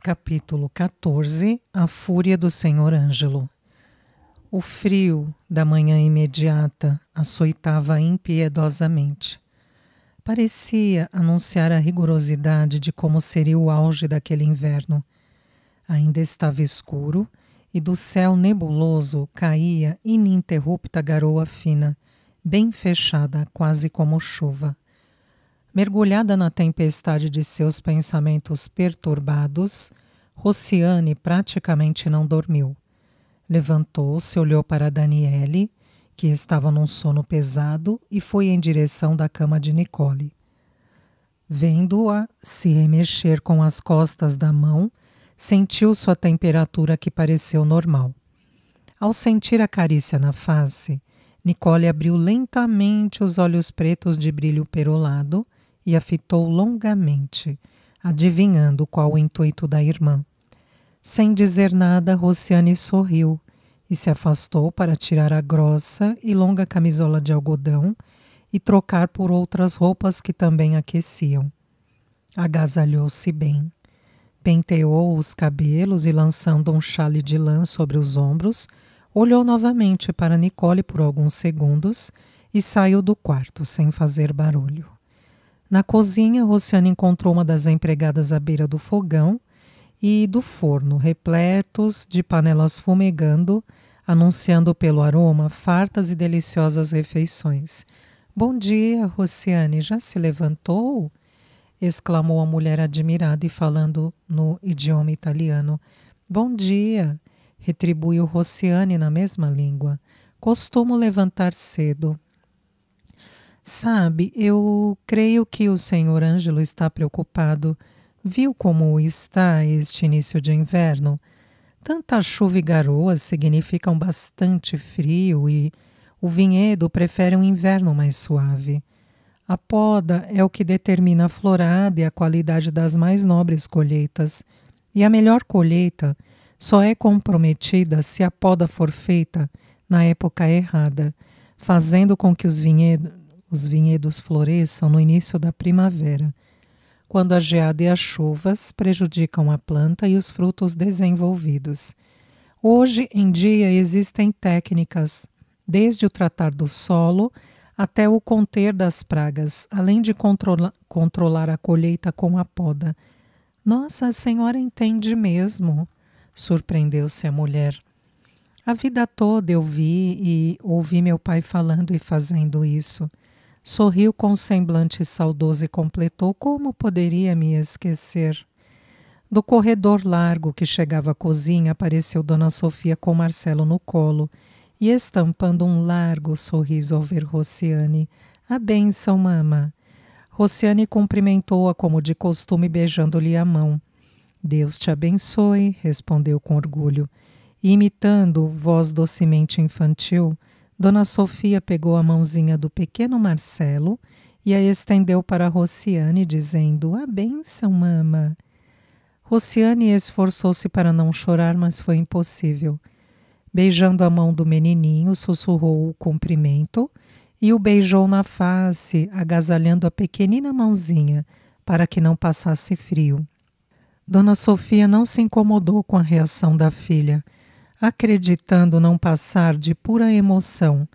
Capítulo 14. A fúria do Senhor Ângelo. O frio da manhã imediata açoitava impiedosamente. Parecia anunciar a rigorosidade de como seria o auge daquele inverno. Ainda estava escuro e do céu nebuloso caía ininterrupta garoa fina, bem fechada, quase como chuva. Mergulhada na tempestade de seus pensamentos perturbados, Rociane praticamente não dormiu. Levantou-se, olhou para Daniele, que estava num sono pesado, e foi em direção da cama de Nicole. Vendo-a se remexer com as costas da mão, sentiu sua temperatura que pareceu normal. Ao sentir a carícia na face, Nicole abriu lentamente os olhos pretos de brilho perolado e a fitou longamente, adivinhando qual o intuito da irmã. Sem dizer nada, Rociane sorriu e se afastou para tirar a grossa e longa camisola de algodão e trocar por outras roupas que também aqueciam. Agasalhou-se bem. Penteou os cabelos e, lançando um chale de lã sobre os ombros, olhou novamente para Nicole por alguns segundos e saiu do quarto sem fazer barulho. Na cozinha, Rociane encontrou uma das empregadas à beira do fogão e do forno, repletos de panelas fumegando, anunciando pelo aroma fartas e deliciosas refeições. "Bom dia, Rociane, já se levantou?" exclamou a mulher admirada e falando no idioma italiano. "Bom dia", retribuiu Rociane na mesma língua. "Costumo levantar cedo." "Sabe, eu creio que o senhor Ângelo está preocupado. Viu como está este início de inverno? Tanta chuva e garoa significam bastante frio e o vinhedo prefere um inverno mais suave. A poda é o que determina a florada e a qualidade das mais nobres colheitas. E a melhor colheita só é comprometida se a poda for feita na época errada, fazendo com que os vinhedos floresçam no início da primavera, quando a geada e as chuvas prejudicam a planta e os frutos desenvolvidos. Hoje em dia existem técnicas, desde o tratar do solo até o conter das pragas, além de controlar a colheita com a poda. "Nossa, a senhora entende mesmo", surpreendeu-se a mulher. "A vida toda eu vi e ouvi meu pai falando e fazendo isso." Sorriu com um semblante saudoso e completou: "Como poderia me esquecer?" Do corredor largo que chegava à cozinha apareceu Dona Sofia com Marcelo no colo e estampando um largo sorriso ao ver Rociane. "A bênção, mama." Rociane cumprimentou-a como de costume, beijando-lhe a mão. "Deus te abençoe", respondeu com orgulho. E, imitando voz docemente infantil, Dona Sofia pegou a mãozinha do pequeno Marcelo e a estendeu para Rociane, dizendo: "A bênção, mama." Rociane esforçou-se para não chorar, mas foi impossível. Beijando a mão do menininho, sussurrou o cumprimento e o beijou na face, agasalhando a pequenina mãozinha para que não passasse frio. Dona Sofia não se incomodou com a reação da filha, acreditando não passar de pura emoção.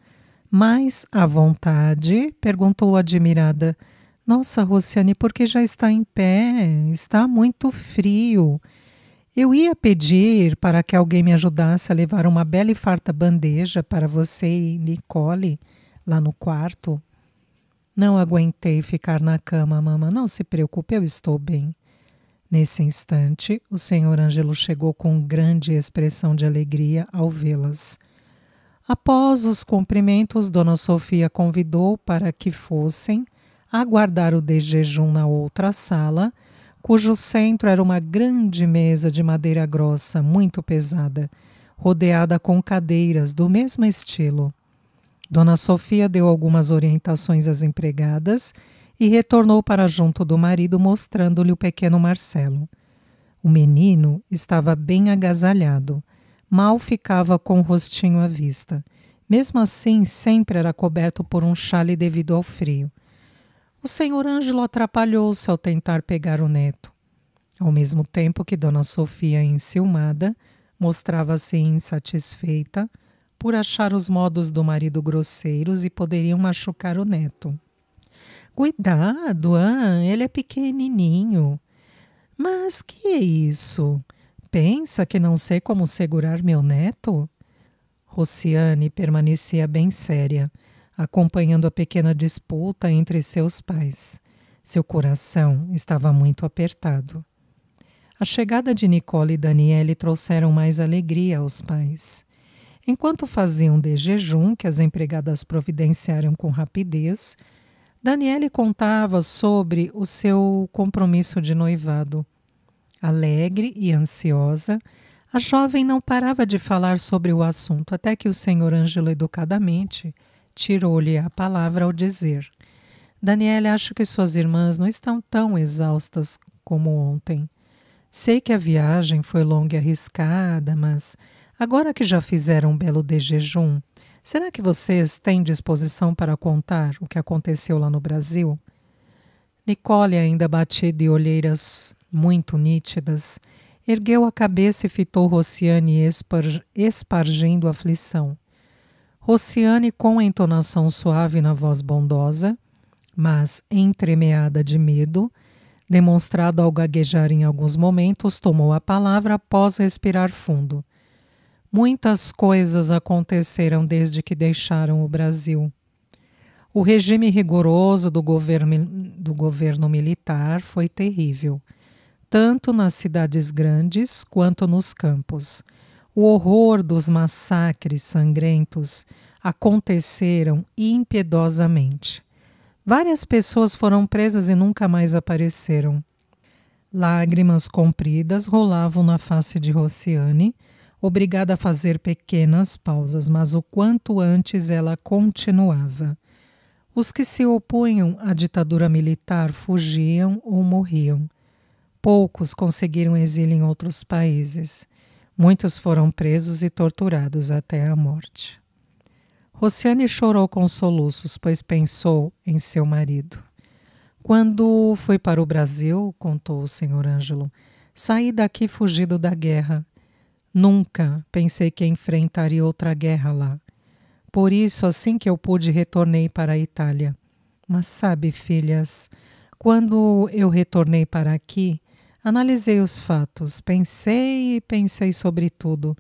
Mas, à vontade, perguntou admirada: "Nossa, Rociane, por que já está em pé? Está muito frio. Eu ia pedir para que alguém me ajudasse a levar uma bela e farta bandeja para você e Nicole lá no quarto." "Não aguentei ficar na cama, mama. Não se preocupe, eu estou bem." Nesse instante, o senhor Ângelo chegou com grande expressão de alegria ao vê-las. Após os cumprimentos, Dona Sofia convidou para que fossem aguardar o desjejum na outra sala, cujo centro era uma grande mesa de madeira grossa, muito pesada, rodeada com cadeiras do mesmo estilo. Dona Sofia deu algumas orientações às empregadas e retornou para junto do marido, mostrando-lhe o pequeno Marcelo. O menino estava bem agasalhado, mal ficava com o rostinho à vista. Mesmo assim, sempre era coberto por um chale devido ao frio. O senhor Ângelo atrapalhou-se ao tentar pegar o neto. ao mesmo tempo que Dona Sofia, enciumada, mostrava-se insatisfeita por achar os modos do marido grosseiros e poderiam machucar o neto. Cuidado, ele é pequenininho. Mas que é isso? Pensa que não sei como segurar meu neto? Rociane permanecia bem séria, acompanhando a pequena disputa entre seus pais. Seu coração estava muito apertado. A chegada de Nicole e Daniele trouxeram mais alegria aos pais. Enquanto faziam de jejum, que as empregadas providenciaram com rapidez, Daniele contava sobre o seu compromisso de noivado. Alegre e ansiosa, a jovem não parava de falar sobre o assunto, até que o senhor Ângelo educadamente tirou-lhe a palavra ao dizer: Daniele, acho que suas irmãs não estão tão exaustas como ontem. Sei que a viagem foi longa e arriscada, mas agora que já fizeram um belo de jejum, será que vocês têm disposição para contar o que aconteceu lá no Brasil? Nicole, ainda batida de olheiras muito nítidas, ergueu a cabeça e fitou Rociane espargindo aflição. Rociane, com a entonação suave na voz bondosa, mas entremeada de medo, demonstrado ao gaguejar em alguns momentos, tomou a palavra após respirar fundo. Muitas coisas aconteceram desde que deixaram o Brasil. O regime rigoroso do governo militar foi terrível, tanto nas cidades grandes quanto nos campos. O horror dos massacres sangrentos aconteceram impiedosamente. Várias pessoas foram presas e nunca mais apareceram. Lágrimas compridas rolavam na face de Rociane, obrigada a fazer pequenas pausas, mas o quanto antes ela continuava. Os que se opunham à ditadura militar fugiam ou morriam. Poucos conseguiram exílio em outros países. Muitos foram presos e torturados até a morte. Rociane chorou com soluços, pois pensou em seu marido. Quando fui para o Brasil, contou o senhor Ângelo, saí daqui fugido da guerra. Nunca pensei que enfrentaria outra guerra lá. Por isso, assim que eu pude, retornei para a Itália. Mas sabe, filhas, quando eu retornei para aqui, analisei os fatos, pensei e pensei sobre tudo,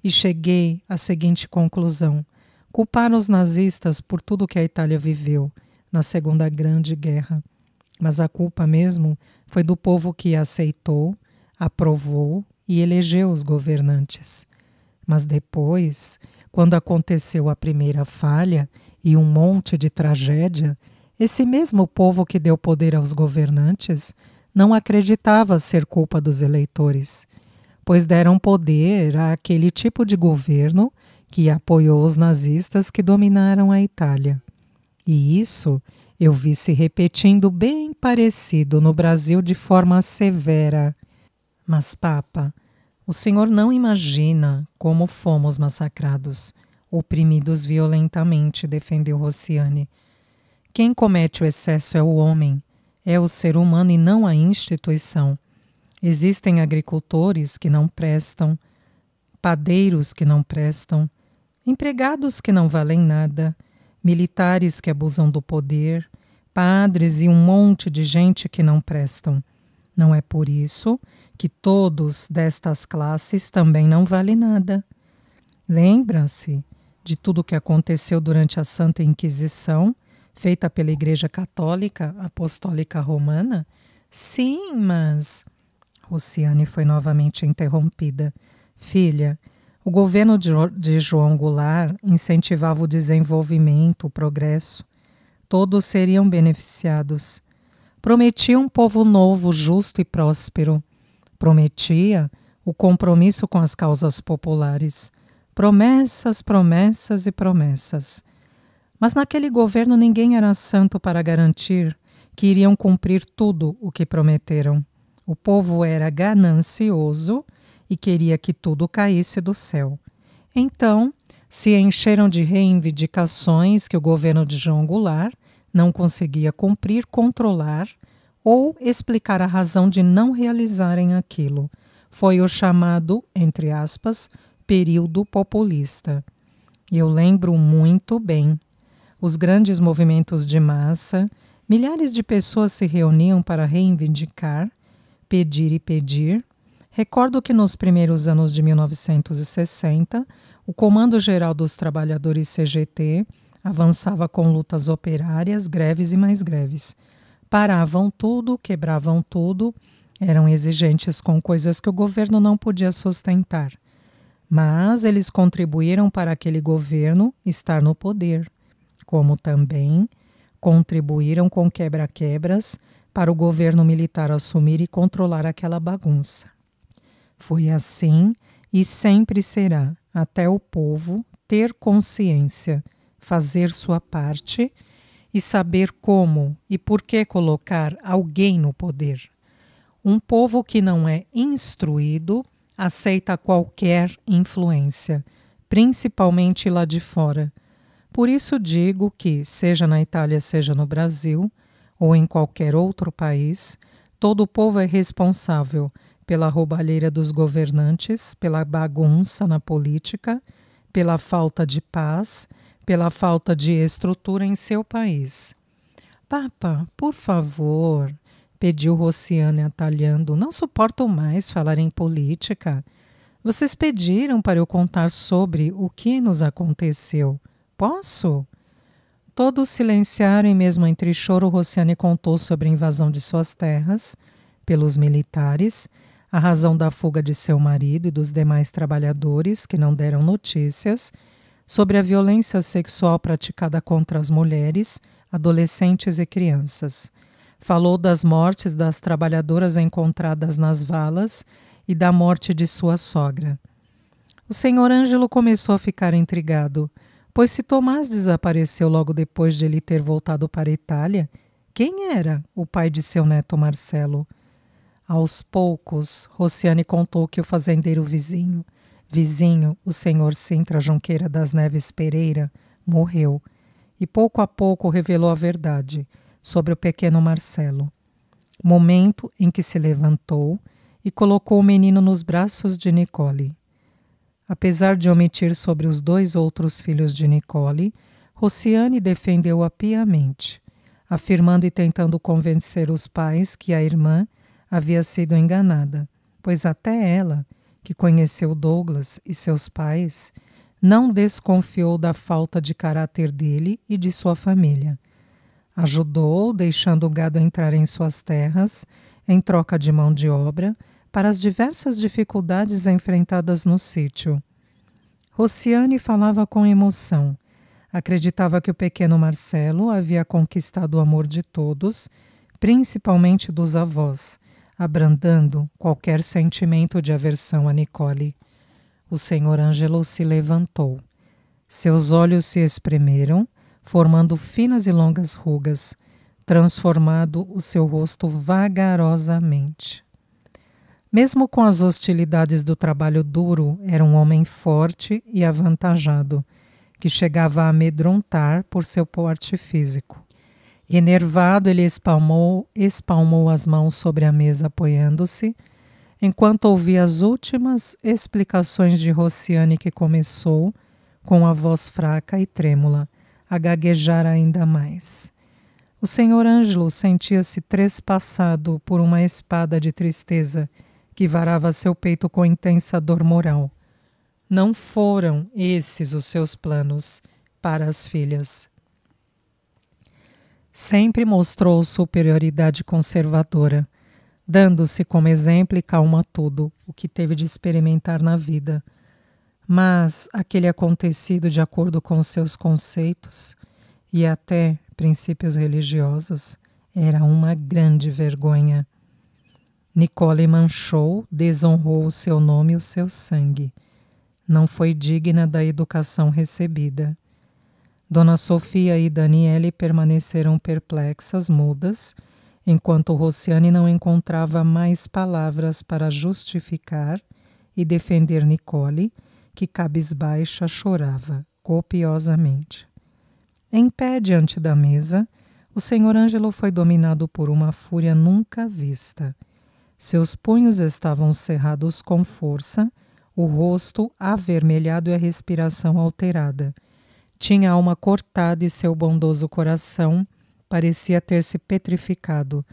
e cheguei à seguinte conclusão: culpar os nazistas por tudo que a Itália viveu na Segunda Grande Guerra. Mas a culpa mesmo foi do povo que aceitou, aprovou e elegeu os governantes. Mas depois, quando aconteceu a primeira falha e um monte de tragédia, esse mesmo povo que deu poder aos governantes não acreditava ser culpa dos eleitores, pois deram poder àquele tipo de governo que apoiou os nazistas que dominaram a Itália. E isso eu vi se repetindo bem parecido no Brasil de forma severa. Mas, Papa, o senhor não imagina como fomos massacrados, oprimidos violentamente, defendeu Rociane. Quem comete o excesso é o homem, é o ser humano e não a instituição. Existem agricultores que não prestam, padeiros que não prestam, empregados que não valem nada, militares que abusam do poder, padres e um monte de gente que não prestam. Não é por isso que todos destas classes também não valem nada. Lembra-se de tudo o que aconteceu durante a Santa Inquisição, feita pela Igreja Católica Apostólica Romana? Sim, mas... Rociane foi novamente interrompida. Filha, o governo de João Goulart incentivava o desenvolvimento, o progresso. Todos seriam beneficiados. Prometia um povo novo, justo e próspero. Prometia o compromisso com as causas populares. Promessas, promessas e promessas. Mas naquele governo ninguém era santo para garantir que iriam cumprir tudo o que prometeram. O povo era ganancioso e queria que tudo caísse do céu. Então, se encheram de reivindicações que o governo de João Goulart não conseguia cumprir, controlar ou explicar a razão de não realizarem aquilo. Foi o chamado, entre aspas, período populista. Eu lembro muito bem. Os grandes movimentos de massa, milhares de pessoas se reuniam para reivindicar, pedir e pedir. Recordo que nos primeiros anos de 1960, o Comando Geral dos Trabalhadores CGT avançava com lutas operárias, greves e mais greves. Paravam tudo, quebravam tudo, eram exigentes com coisas que o governo não podia sustentar. Mas eles contribuíram para aquele governo estar no poder, como também contribuíram com quebra-quebras para o governo militar assumir e controlar aquela bagunça. Foi assim e sempre será, até o povo ter consciência, fazer sua parte e saber como e por que colocar alguém no poder. Um povo que não é instruído aceita qualquer influência, principalmente lá de fora. Por isso digo que, seja na Itália, seja no Brasil, ou em qualquer outro país, todo o povo é responsável pela roubalheira dos governantes, pela bagunça na política, pela falta de paz, pela falta de estrutura em seu país. Papa, por favor, pediu Rosciane atalhando, não suporto mais falar em política. Vocês pediram para eu contar sobre o que nos aconteceu. Posso? Todos silenciaram e mesmo entre choro Rosciane contou sobre a invasão de suas terras pelos militares, a razão da fuga de seu marido e dos demais trabalhadores que não deram notícias, sobre a violência sexual praticada contra as mulheres, adolescentes e crianças. Falou das mortes das trabalhadoras encontradas nas valas e da morte de sua sogra. O senhor Ângelo começou a ficar intrigado, pois se Tomás desapareceu logo depois de ele ter voltado para a Itália, quem era o pai de seu neto Marcelo? Aos poucos, Rosciane contou que o fazendeiro vizinho, o senhor Sintra Junqueira das Neves Pereira, morreu, e pouco a pouco revelou a verdade sobre o pequeno Marcelo. Momento em que se levantou e colocou o menino nos braços de Nicole. Apesar de omitir sobre os 2 outros filhos de Nicole, Rosciane defendeu-a piamente, afirmando e tentando convencer os pais que a irmã havia sido enganada, pois até ela, que conheceu Douglas e seus pais, não desconfiou da falta de caráter dele e de sua família. Ajudou, deixando o gado entrar em suas terras, em troca de mão de obra, para as diversas dificuldades enfrentadas no sítio. Rosciane falava com emoção. Acreditava que o pequeno Marcelo havia conquistado o amor de todos, principalmente dos avós, abrandando qualquer sentimento de aversão a Nicole. O senhor Ângelo se levantou. Seus olhos se espremeram, formando finas e longas rugas, transformado o seu rosto vagarosamente. Mesmo com as hostilidades do trabalho duro, era um homem forte e avantajado, que chegava a amedrontar por seu porte físico. Enervado, ele espalmou as mãos sobre a mesa apoiando-se, enquanto ouvia as últimas explicações de Rosciane, que começou, com a voz fraca e trêmula, a gaguejar ainda mais. O senhor Ângelo sentia-se trespassado por uma espada de tristeza que varava seu peito com intensa dor moral. Não foram esses os seus planos para as filhas. Sempre mostrou superioridade conservadora, dando-se como exemplo e calma a tudo o que teve de experimentar na vida. Mas aquele acontecido de acordo com seus conceitos e até princípios religiosos era uma grande vergonha. Nicole manchou, desonrou o seu nome e o seu sangue. Não foi digna da educação recebida. Dona Sofia e Daniele permaneceram perplexas, mudas, enquanto Rosciane não encontrava mais palavras para justificar e defender Nicole, que cabisbaixa chorava copiosamente. Em pé diante da mesa, o senhor Ângelo foi dominado por uma fúria nunca vista. Seus punhos estavam cerrados com força, o rosto avermelhado e a respiração alterada. Tinha a alma cortada e seu bondoso coração parecia ter se petrificado.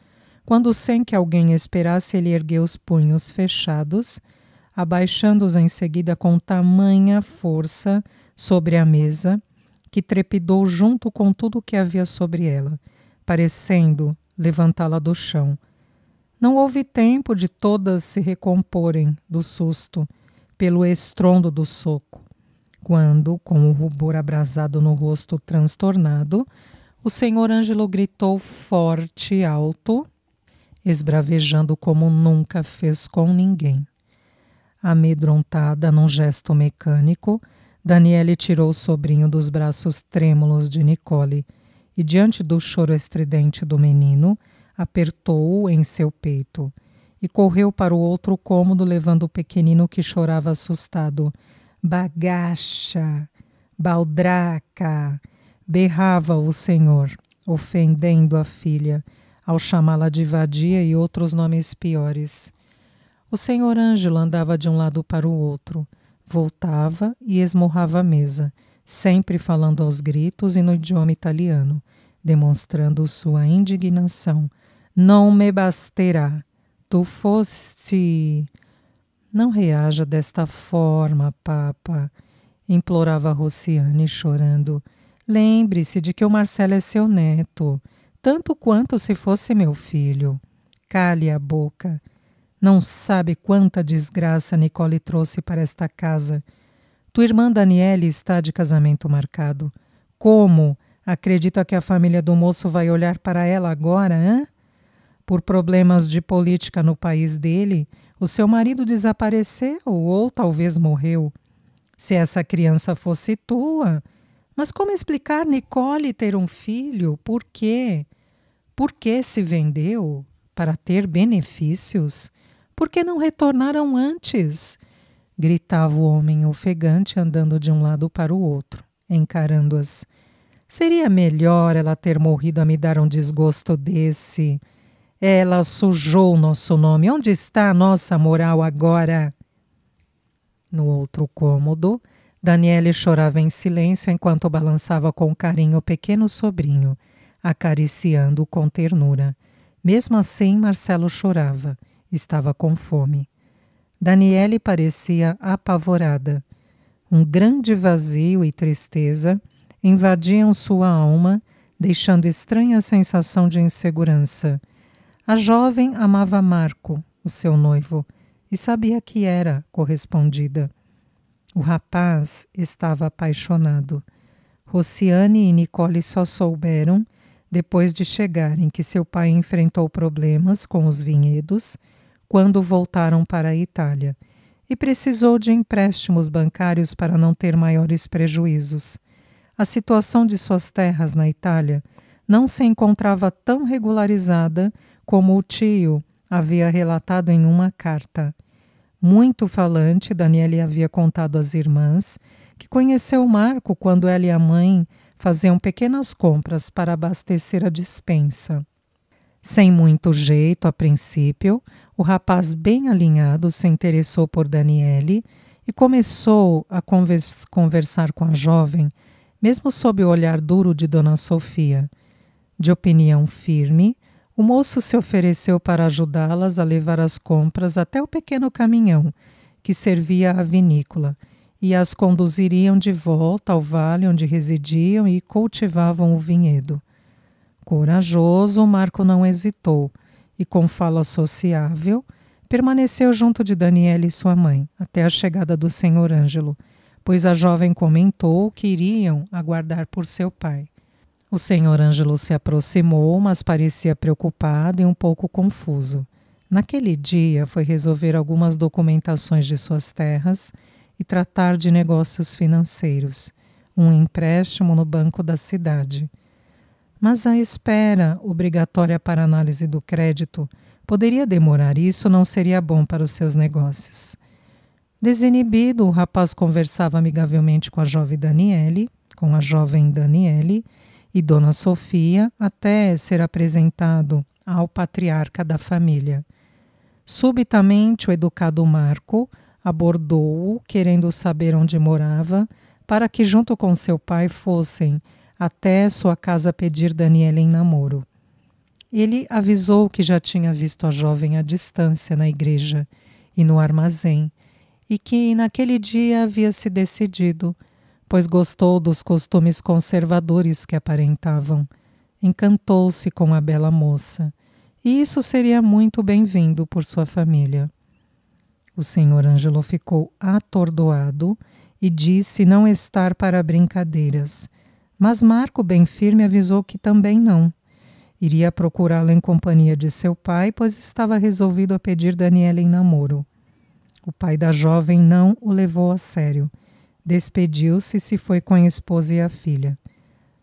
Quando, sem que alguém esperasse, ele ergueu os punhos fechados, abaixando-os em seguida com tamanha força sobre a mesa, que trepidou junto com tudo o que havia sobre ela, parecendo levantá-la do chão. Não houve tempo de todas se recomporem do susto, pelo estrondo do soco, quando, com o rubor abrasado no rosto transtornado, o senhor Ângelo gritou forte e alto, esbravejando como nunca fez com ninguém. Amedrontada num gesto mecânico, Daniele tirou o sobrinho dos braços trêmulos de Nicole e, diante do choro estridente do menino, apertou-o em seu peito e correu para o outro cômodo, levando o pequenino que chorava assustado. Bagacha! Baldraca! Berrava o senhor, ofendendo a filha, ao chamá-la de vadia e outros nomes piores. O senhor Ângelo andava de um lado para o outro, voltava e esmurrava a mesa, sempre falando aos gritos e no idioma italiano, demonstrando sua indignação. Não me basterá. Tu foste... Não reaja desta forma, papa, implorava Rociane, chorando. Lembre-se de que o Marcelo é seu neto, tanto quanto se fosse meu filho. Cale a boca. Não sabe quanta desgraça Nicole trouxe para esta casa. Tua irmã Daniele está de casamento marcado. Como? Acredita que a família do moço vai olhar para ela agora, hã? Por problemas de política no país dele, o seu marido desapareceu ou talvez morreu. Se essa criança fosse tua... Mas como explicar Nicole ter um filho? Por quê? Por que se vendeu? Para ter benefícios? Por que não retornaram antes? Gritava o homem ofegante, andando de um lado para o outro, encarando-as. Seria melhor ela ter morrido a me dar um desgosto desse. Ela sujou nosso nome. Onde está a nossa moral agora? No outro cômodo, Daniele chorava em silêncio enquanto balançava com carinho o pequeno sobrinho, acariciando-o com ternura. Mesmo assim, Marcelo chorava. Estava com fome. Daniele parecia apavorada. Um grande vazio e tristeza invadiam sua alma, deixando estranha sensação de insegurança. A jovem amava Marco, o seu noivo, e sabia que era correspondida. O rapaz estava apaixonado. Rociane e Nicole só souberam, depois de chegarem, que seu pai enfrentou problemas com os vinhedos quando voltaram para a Itália e precisou de empréstimos bancários para não ter maiores prejuízos. A situação de suas terras na Itália não se encontrava tão regularizada como o tio havia relatado em uma carta. Muito falante, Daniele havia contado às irmãs que conheceu Marco quando ela e a mãe faziam pequenas compras para abastecer a despensa. Sem muito jeito, a princípio, o rapaz bem alinhado se interessou por Daniele e começou a conversar com a jovem, mesmo sob o olhar duro de Dona Sofia. De opinião firme, o moço se ofereceu para ajudá-las a levar as compras até o pequeno caminhão que servia à vinícola e as conduziriam de volta ao vale onde residiam e cultivavam o vinhedo. Corajoso, Marco não hesitou e, com fala sociável, permaneceu junto de Daniele e sua mãe até a chegada do senhor Ângelo, pois a jovem comentou que iriam aguardar por seu pai. O senhor Ângelo se aproximou, mas parecia preocupado e um pouco confuso. Naquele dia foi resolver algumas documentações de suas terras e tratar de negócios financeiros, um empréstimo no banco da cidade. Mas a espera, obrigatória para análise do crédito, poderia demorar e isso não seria bom para os seus negócios. Desinibido, o rapaz conversava amigavelmente com a jovem Daniele e Dona Sofia até ser apresentado ao patriarca da família. Subitamente, o educado Marco abordou-o, querendo saber onde morava, para que, junto com seu pai, fossem até sua casa pedir Daniela em namoro. Ele avisou que já tinha visto a jovem à distância na igreja e no armazém, e que naquele dia havia se decidido, pois gostou dos costumes conservadores que aparentavam. Encantou-se com a bela moça, e isso seria muito bem-vindo por sua família. O senhor Ângelo ficou atordoado e disse não estar para brincadeiras, mas Marco, bem firme, avisou que também não. Iria procurá-la em companhia de seu pai, pois estava resolvido a pedir Daniela em namoro. O pai da jovem não o levou a sério. Despediu-se e se foi com a esposa e a filha.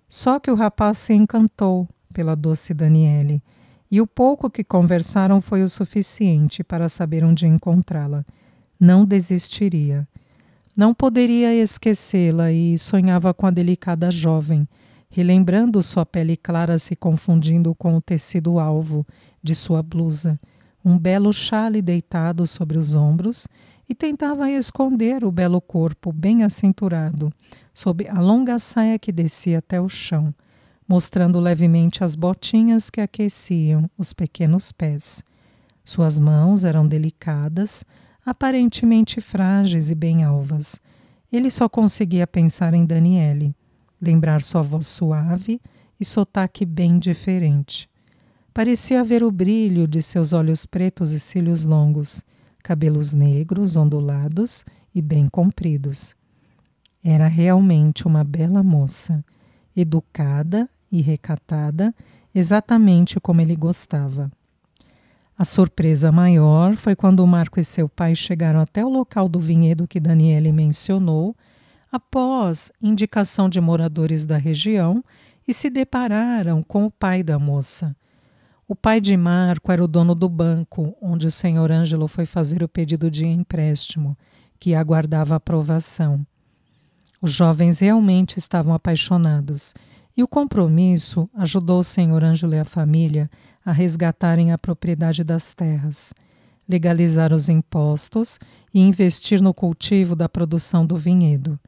Só que o rapaz se encantou pela doce Daniele, e o pouco que conversaram foi o suficiente para saber onde encontrá-la. Não desistiria. Não poderia esquecê-la e sonhava com a delicada jovem, relembrando sua pele clara se confundindo com o tecido alvo de sua blusa, um belo chale deitado sobre os ombros, e tentava esconder o belo corpo bem acinturado, sob a longa saia que descia até o chão, mostrando levemente as botinhas que aqueciam os pequenos pés. Suas mãos eram delicadas, aparentemente frágeis e bem alvas. Ele só conseguia pensar em Daniele, lembrar sua voz suave e sotaque bem diferente. Parecia ver o brilho de seus olhos pretos e cílios longos, cabelos negros, ondulados e bem compridos. Era realmente uma bela moça, educada e recatada, exatamente como ele gostava. A surpresa maior foi quando Marco e seu pai chegaram até o local do vinhedo que Daniele mencionou, após indicação de moradores da região, e se depararam com o pai da moça. O pai de Marco era o dono do banco, onde o senhor Ângelo foi fazer o pedido de empréstimo, que aguardava aprovação. Os jovens realmente estavam apaixonados, e o compromisso ajudou o senhor Ângelo e a família a resgatarem a propriedade das terras, legalizar os impostos e investir no cultivo da produção do vinhedo.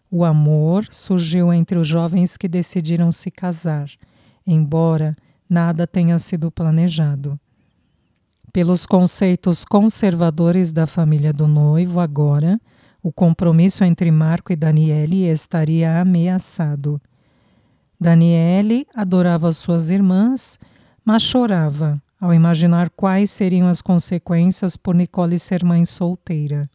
O amor surgiu entre os jovens que decidiram se casar, embora nada tenha sido planejado. Pelos conceitos conservadores da família do noivo, agora, o compromisso entre Marco e Daniele estaria ameaçado. Daniele adorava suas irmãs, mas chorava ao imaginar quais seriam as consequências por Nicole ser mãe solteira.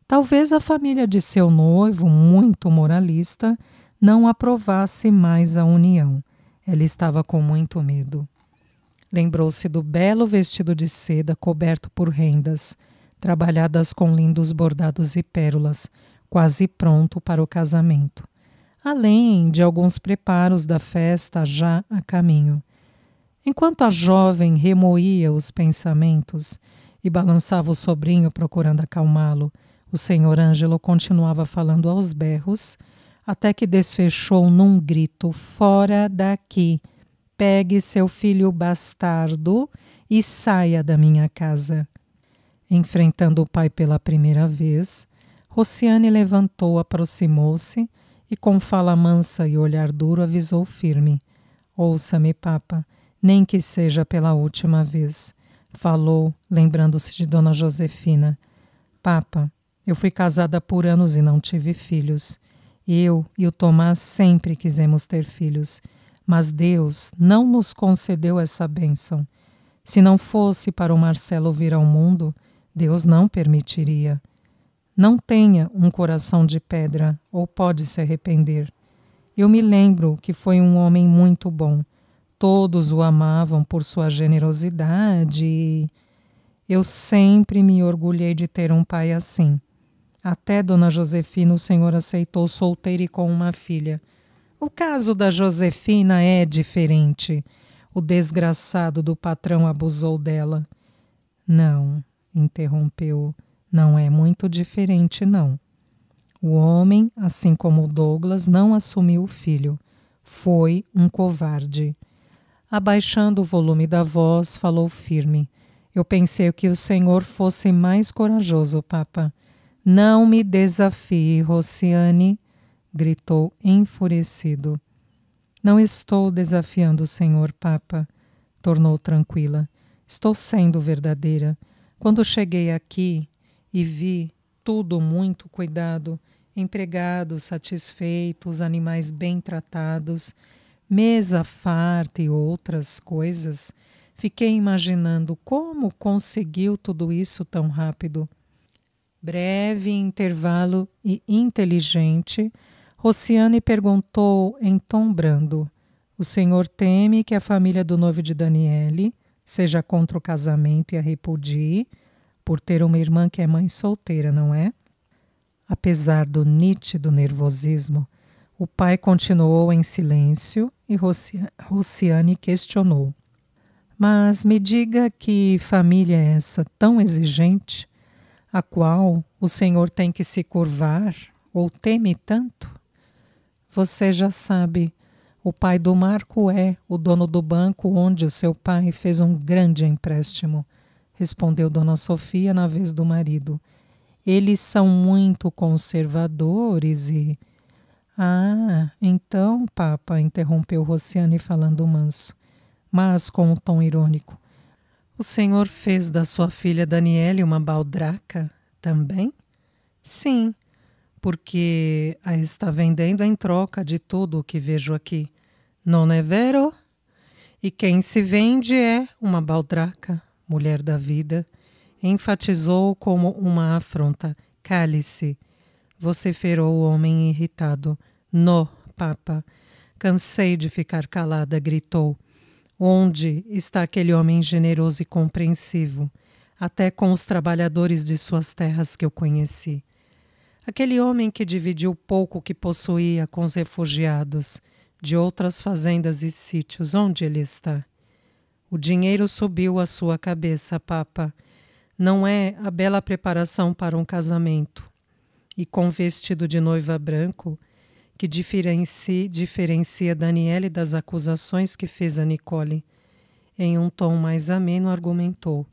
Talvez a família de seu noivo, muito moralista, não aprovasse mais a união. Ela estava com muito medo. Lembrou-se do belo vestido de seda coberto por rendas, trabalhadas com lindos bordados e pérolas, quase pronto para o casamento, além de alguns preparos da festa já a caminho. Enquanto a jovem remoía os pensamentos e balançava o sobrinho procurando acalmá-lo, o senhor Ângelo continuava falando aos berros, até que desfechou num grito: "Fora daqui! Pegue seu filho bastardo e saia da minha casa." Enfrentando o pai pela primeira vez, Rociane levantou, aproximou-se e, com fala mansa e olhar duro, avisou firme: "Ouça-me, papa, nem que seja pela última vez." Falou, lembrando-se de Dona Josefina: "Papa, eu fui casada por anos e não tive filhos. Eu e o Tomás sempre quisemos ter filhos, mas Deus não nos concedeu essa bênção. Se não fosse para o Marcelo vir ao mundo, Deus não permitiria. Não tenha um coração de pedra, ou pode se arrepender. Eu me lembro que foi um homem muito bom. Todos o amavam por sua generosidade e eu sempre me orgulhei de ter um pai assim. Até Dona Josefina o senhor aceitou solteira e com uma filha. O caso da Josefina é diferente. O desgraçado do patrão abusou dela." "Não," interrompeu, "não é muito diferente, não. O homem, assim como o Douglas, não assumiu o filho. Foi um covarde. Abaixando o volume da voz, falou firme. Eu pensei que o senhor fosse mais corajoso, Papa. Não me desafie, Rociane, gritou enfurecido. Não estou desafiando o senhor, Papa, tornou tranquila. Estou sendo verdadeira. Quando cheguei aqui e vi tudo muito cuidado, empregados satisfeitos, animais bem tratados, mesa farta e outras coisas, fiquei imaginando como conseguiu tudo isso tão rápido. Breve intervalo e inteligente, Rociane perguntou em tom brando: o senhor teme que a família do noivo de Daniele seja contra o casamento e a repudie por ter uma irmã que é mãe solteira, não é? Apesar do nítido nervosismo, o pai continuou em silêncio e Rociane questionou. Mas me diga que família é essa tão exigente, a qual o senhor tem que se curvar ou teme tanto? Você já sabe, o pai do Marco é o dono do banco onde o seu pai fez um grande empréstimo, respondeu Dona Sofia na vez do marido. Eles são muito conservadores e... Ah, então, Papa, interrompeu Rociane falando manso, mas com um tom irônico. O senhor fez da sua filha Daniele uma baldraca também? Sim, porque a está vendendo em troca de tudo o que vejo aqui. Non é vero? E quem se vende é uma baldraca, mulher da vida. Enfatizou como uma afronta. Cale-se. Vociferou o homem irritado. No, Papa. Cansei de ficar calada, gritou. Onde está aquele homem generoso e compreensivo, até com os trabalhadores de suas terras que eu conheci? Aquele homem que dividiu o pouco que possuía com os refugiados de outras fazendas e sítios, onde ele está? O dinheiro subiu à sua cabeça, Papa. Não é a bela preparação para um casamento, e com vestido de noiva branco, que diferencia Daniele das acusações que fez a Nicole. Em um tom mais ameno argumentou.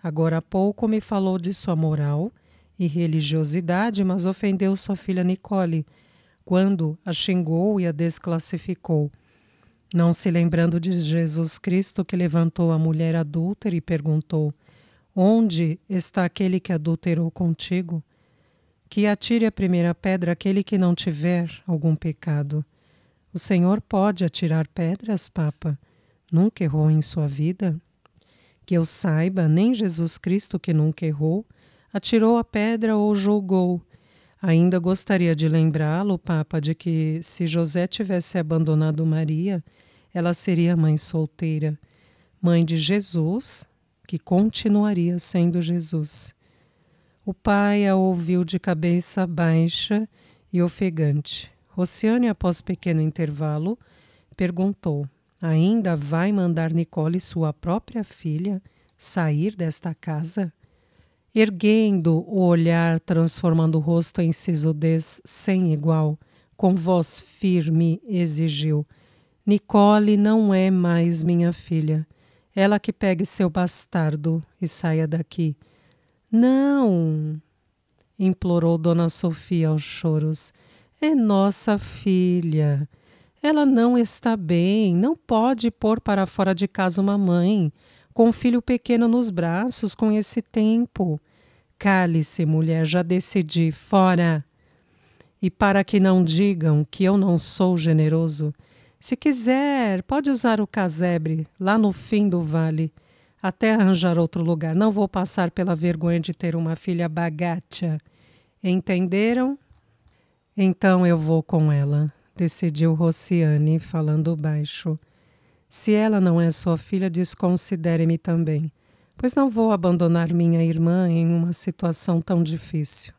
Agora há pouco me falou de sua moral e religiosidade, mas ofendeu sua filha Nicole, quando a xingou e a desclassificou. Não se lembrando de Jesus Cristo que levantou a mulher adúltera e perguntou: onde está aquele que adulterou contigo? Que atire a primeira pedra aquele que não tiver algum pecado. O Senhor pode atirar pedras, Papa? Nunca errou em sua vida? Que eu saiba, nem Jesus Cristo, que nunca errou, atirou a pedra ou julgou. Ainda gostaria de lembrá-lo, Papa, de que se José tivesse abandonado Maria, ela seria mãe solteira, mãe de Jesus, que continuaria sendo Jesus. O pai a ouviu de cabeça baixa e ofegante. Rociane, após pequeno intervalo, perguntou: ainda vai mandar Nicole, sua própria filha, sair desta casa? Erguendo o olhar, transformando o rosto em sisudez sem igual, com voz firme exigiu: Nicole não é mais minha filha. Ela que pegue seu bastardo e saia daqui. Não, implorou Dona Sofia aos choros. É nossa filha. Ela não está bem, não pode pôr para fora de casa uma mãe, com um filho pequeno nos braços, com esse tempo. Cale-se, mulher, já decidi, fora. E para que não digam que eu não sou generoso, se quiser, pode usar o casebre lá no fim do vale, até arranjar outro lugar. Não vou passar pela vergonha de ter uma filha bagacha. Entenderam? Então eu vou com ela, decidiu Rociane, falando baixo. Se ela não é sua filha, desconsidere-me também, pois não vou abandonar minha irmã em uma situação tão difícil.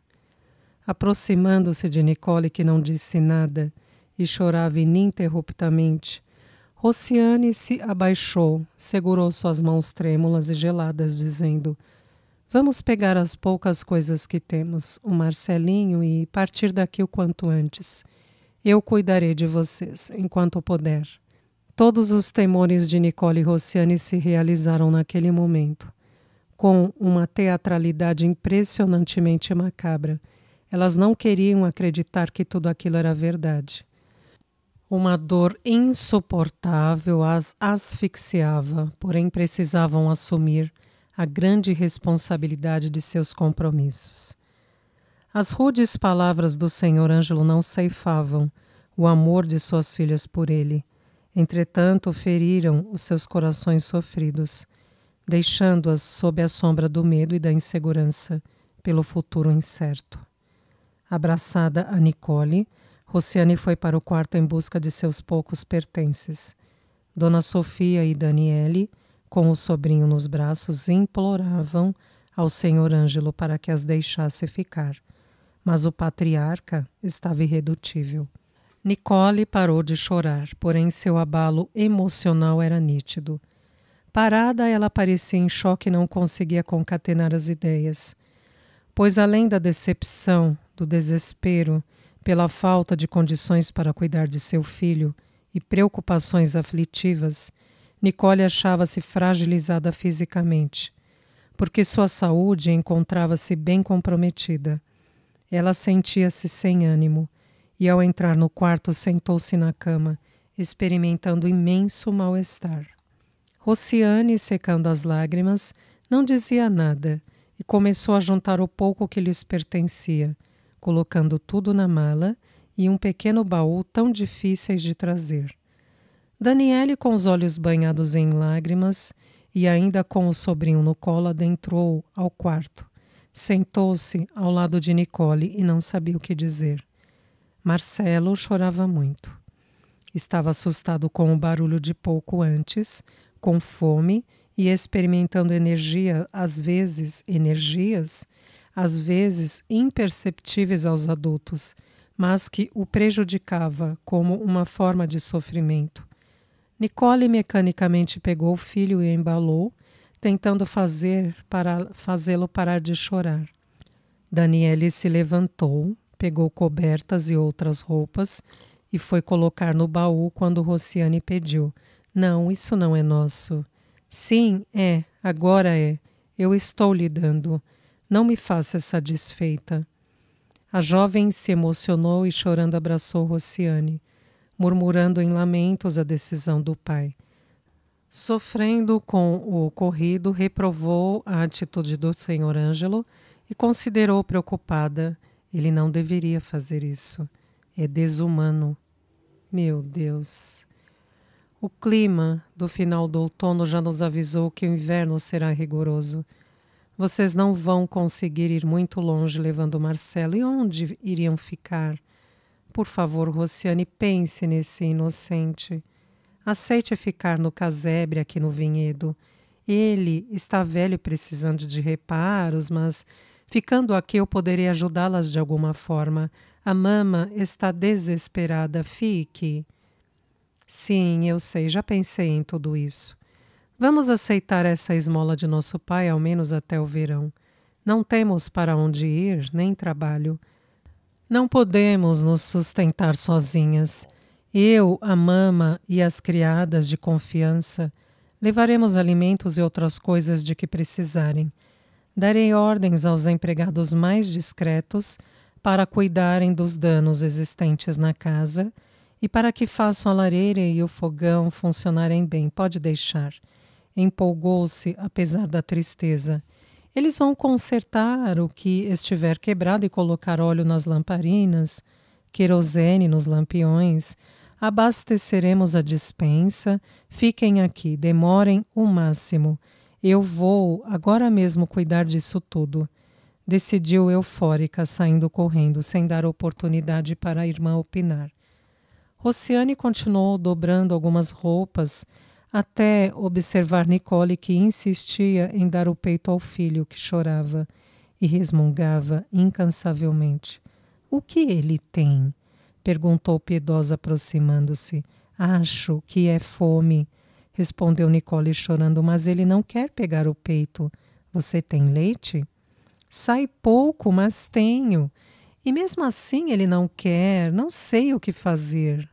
Aproximando-se de Nicole, que não disse nada e chorava ininterruptamente, Rociane se abaixou, segurou suas mãos trêmulas e geladas, dizendo: vamos pegar as poucas coisas que temos, o Marcelinho, e partir daqui o quanto antes. Eu cuidarei de vocês enquanto puder. Todos os temores de Nicole e Rossiane se realizaram naquele momento. Com uma teatralidade impressionantemente macabra, elas não queriam acreditar que tudo aquilo era verdade. Uma dor insuportável as asfixiava, porém precisavam assumir a grande responsabilidade de seus compromissos. As rudes palavras do Senhor Ângelo não ceifavam o amor de suas filhas por ele. Entretanto, feriram os seus corações sofridos, deixando-as sob a sombra do medo e da insegurança pelo futuro incerto. Abraçada a Nicole, Rossiane foi para o quarto em busca de seus poucos pertences. Dona Sofia e Daniele, com o sobrinho nos braços, imploravam ao Senhor Ângelo para que as deixasse ficar. Mas o patriarca estava irredutível. Nicole parou de chorar, porém seu abalo emocional era nítido. Parada, ela parecia em choque e não conseguia concatenar as ideias. Pois além da decepção, do desespero, pela falta de condições para cuidar de seu filho e preocupações aflitivas, Nicole achava-se fragilizada fisicamente, porque sua saúde encontrava-se bem comprometida. Ela sentia-se sem ânimo e, ao entrar no quarto, sentou-se na cama, experimentando imenso mal-estar. Rossiane, secando as lágrimas, não dizia nada e começou a juntar o pouco que lhes pertencia, colocando tudo na mala e um pequeno baú tão difíceis de trazer. Daniele, com os olhos banhados em lágrimas e ainda com o sobrinho no colo, adentrou ao quarto. Sentou-se ao lado de Nicole e não sabia o que dizer. Marcelo chorava muito. Estava assustado com o barulho de pouco antes, com fome e experimentando energias, às vezes imperceptíveis aos adultos, mas que o prejudicavam como uma forma de sofrimento. Nicole mecanicamente pegou o filho e o embalou, tentando fazê-lo parar de chorar. Daniele se levantou, pegou cobertas e outras roupas e foi colocar no baú quando Rossiane pediu: "Não, isso não é nosso." "Sim, é, agora é. Eu estou lhe dando. Não me faça essa desfeita." A jovem se emocionou e chorando abraçou Rossiane, murmurando em lamentos a decisão do pai. Sofrendo com o ocorrido, reprovou a atitude do Senhor Ângelo e considerou preocupada. Ele não deveria fazer isso. É desumano. Meu Deus. O clima do final do outono já nos avisou que o inverno será rigoroso. Vocês não vão conseguir ir muito longe levando Marcelo. E onde iriam ficar? Por favor, Rossiane, pense nesse inocente. Aceite ficar no casebre aqui no vinhedo. Ele está velho e precisando de reparos, mas ficando aqui eu poderei ajudá-las de alguma forma. A mama está desesperada. Fique. Sim, eu sei, já pensei em tudo isso. Vamos aceitar essa esmola de nosso pai, ao menos até o verão. Não temos para onde ir, nem trabalho. Não podemos nos sustentar sozinhas. Eu, a mama e as criadas de confiança levaremos alimentos e outras coisas de que precisarem. Darei ordens aos empregados mais discretos para cuidarem dos danos existentes na casa e para que façam a lareira e o fogão funcionarem bem. Pode deixar. Empolgou-se, apesar da tristeza. Eles vão consertar o que estiver quebrado e colocar óleo nas lamparinas, querosene nos lampiões. Abasteceremos a despensa. Fiquem aqui, demorem o máximo. Eu vou agora mesmo cuidar disso tudo. Decidiu eufórica, saindo correndo, sem dar oportunidade para a irmã opinar. Rossiane continuou dobrando algumas roupas, até observar Nicole, que insistia em dar o peito ao filho, que chorava e resmungava incansavelmente. "O que ele tem?" perguntou piedosa, aproximando-se. "Acho que é fome", respondeu Nicole chorando, "mas ele não quer pegar o peito. Você tem leite?" "Sai pouco, mas tenho. E mesmo assim ele não quer, não sei o que fazer.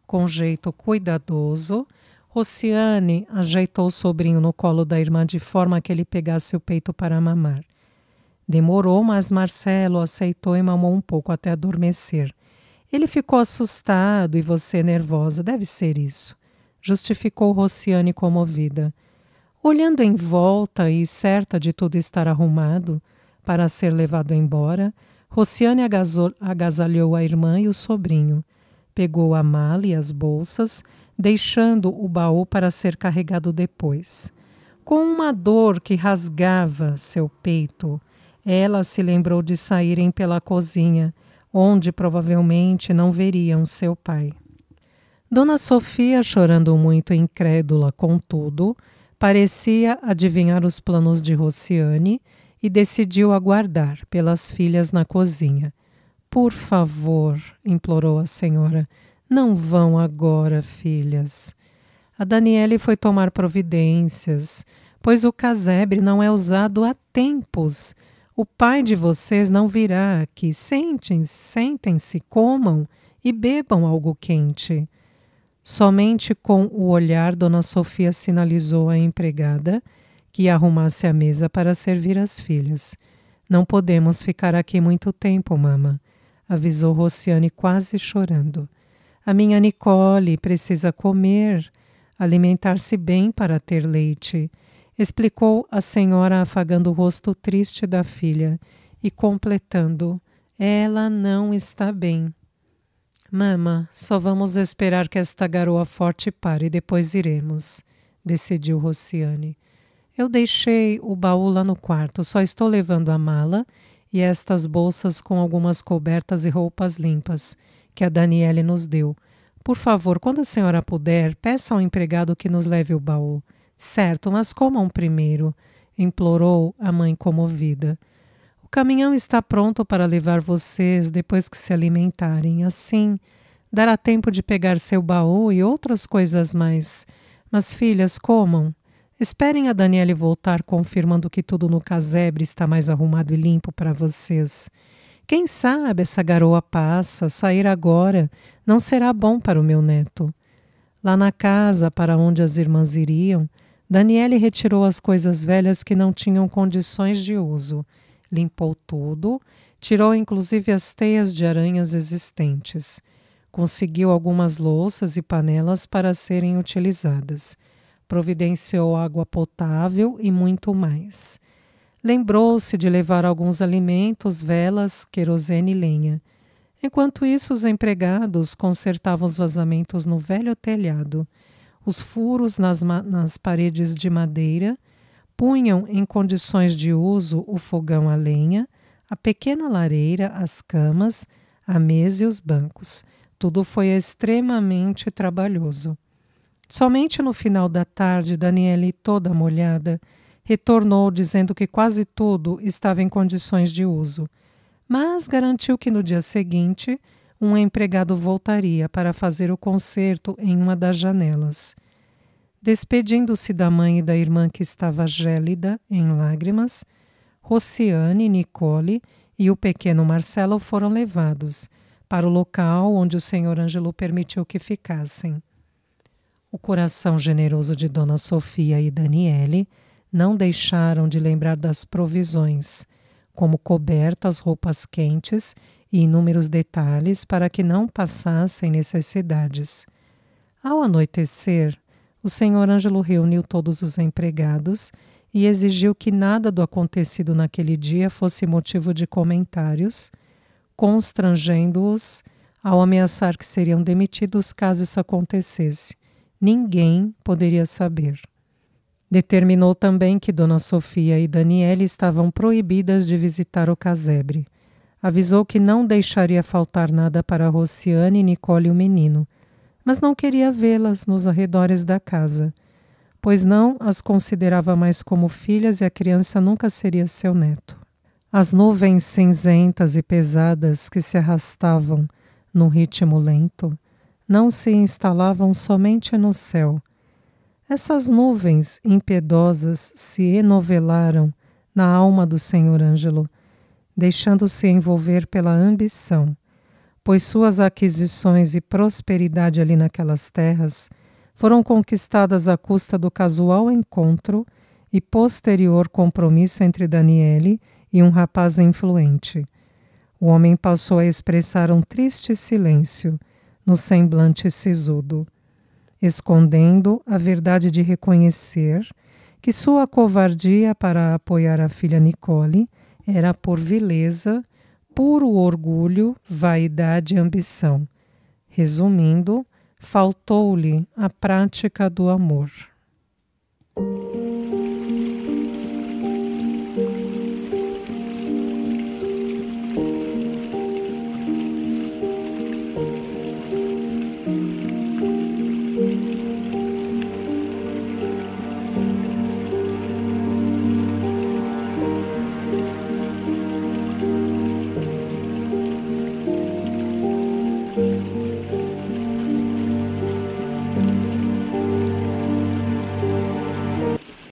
Com jeito cuidadoso, Rociane ajeitou o sobrinho no colo da irmã de forma que ele pegasse o peito para mamar. Demorou, mas Marcelo aceitou e mamou um pouco até adormecer. Ele ficou assustado e você nervosa, deve ser isso, justificou Rociane comovida. Olhando em volta e certa de tudo estar arrumado para ser levado embora, Rociane agasalhou a irmã e o sobrinho. Pegou a mala e as bolsas, deixando o baú para ser carregado depois. Com uma dor que rasgava seu peito, ela se lembrou de saírem pela cozinha, onde provavelmente não veriam seu pai. Dona Sofia, chorando muito e incrédula com tudo, parecia adivinhar os planos de Rociane e decidiu aguardar pelas filhas na cozinha. Por favor, implorou a senhora, não vão agora, filhas. A Daniele foi tomar providências, pois o casebre não é usado há tempos. O pai de vocês não virá aqui. Sentem-se, comam e bebam algo quente. Somente com o olhar, Dona Sofia sinalizou à empregada que arrumasse a mesa para servir as filhas. Não podemos ficar aqui muito tempo, mama, avisou Rociane quase chorando. A minha Nicole precisa comer, alimentar-se bem para ter leite, explicou a senhora afagando o rosto triste da filha e completando, ela não está bem. Mama, só vamos esperar que esta garoa forte pare e depois iremos, decidiu Rociane. Eu deixei o baú lá no quarto, só estou levando a mala e estas bolsas com algumas cobertas e roupas limpas que a Daniele nos deu. Por favor, quando a senhora puder, peça ao empregado que nos leve o baú. Certo, mas comam primeiro, implorou a mãe comovida. O caminhão está pronto para levar vocês depois que se alimentarem. Assim, dará tempo de pegar seu baú e outras coisas mais. Mas, filhas, comam. Esperem a Daniele voltar confirmando que tudo no casebre está mais arrumado e limpo para vocês. Quem sabe essa garoa passa, sair agora não será bom para o meu neto. Lá na casa para onde as irmãs iriam, Daniele retirou as coisas velhas que não tinham condições de uso. Limpou tudo, tirou inclusive as teias de aranhas existentes. Conseguiu algumas louças e panelas para serem utilizadas. Providenciou água potável e muito mais. Lembrou-se de levar alguns alimentos, velas, querosene e lenha. Enquanto isso, os empregados consertavam os vazamentos no velho telhado, os furos nas paredes de madeira, punham em condições de uso o fogão a lenha, a pequena lareira, as camas, a mesa e os bancos. Tudo foi extremamente trabalhoso. Somente no final da tarde, Daniele, toda molhada, retornou dizendo que quase tudo estava em condições de uso, mas garantiu que no dia seguinte um empregado voltaria para fazer o conserto em uma das janelas. Despedindo-se da mãe e da irmã que estava gélida, em lágrimas, Rociane, Nicole e o pequeno Marcelo foram levados para o local onde o senhor Ângelo permitiu que ficassem. O coração generoso de Dona Sofia e Daniele não deixaram de lembrar das provisões, como cobertas, roupas quentes e inúmeros detalhes para que não passassem necessidades. Ao anoitecer, o senhor Ângelo reuniu todos os empregados e exigiu que nada do acontecido naquele dia fosse motivo de comentários, constrangendo-os ao ameaçar que seriam demitidos caso isso acontecesse. Ninguém poderia saber. Determinou também que Dona Sofia e Daniele estavam proibidas de visitar o casebre. Avisou que não deixaria faltar nada para Rociane, Nicole e o menino, mas não queria vê-las nos arredores da casa, pois não as considerava mais como filhas e a criança nunca seria seu neto. As nuvens cinzentas e pesadas que se arrastavam num ritmo lento não se instalavam somente no céu. Essas nuvens impiedosas se enovelaram na alma do senhor Ângelo, deixando-se envolver pela ambição, pois suas aquisições e prosperidade ali naquelas terras foram conquistadas à custa do casual encontro e posterior compromisso entre Daniele e um rapaz influente. O homem passou a expressar um triste silêncio no semblante sisudo, escondendo a verdade de reconhecer que sua covardia para apoiar a filha Nicole era por vileza, puro orgulho, vaidade e ambição. Resumindo, faltou-lhe a prática do amor.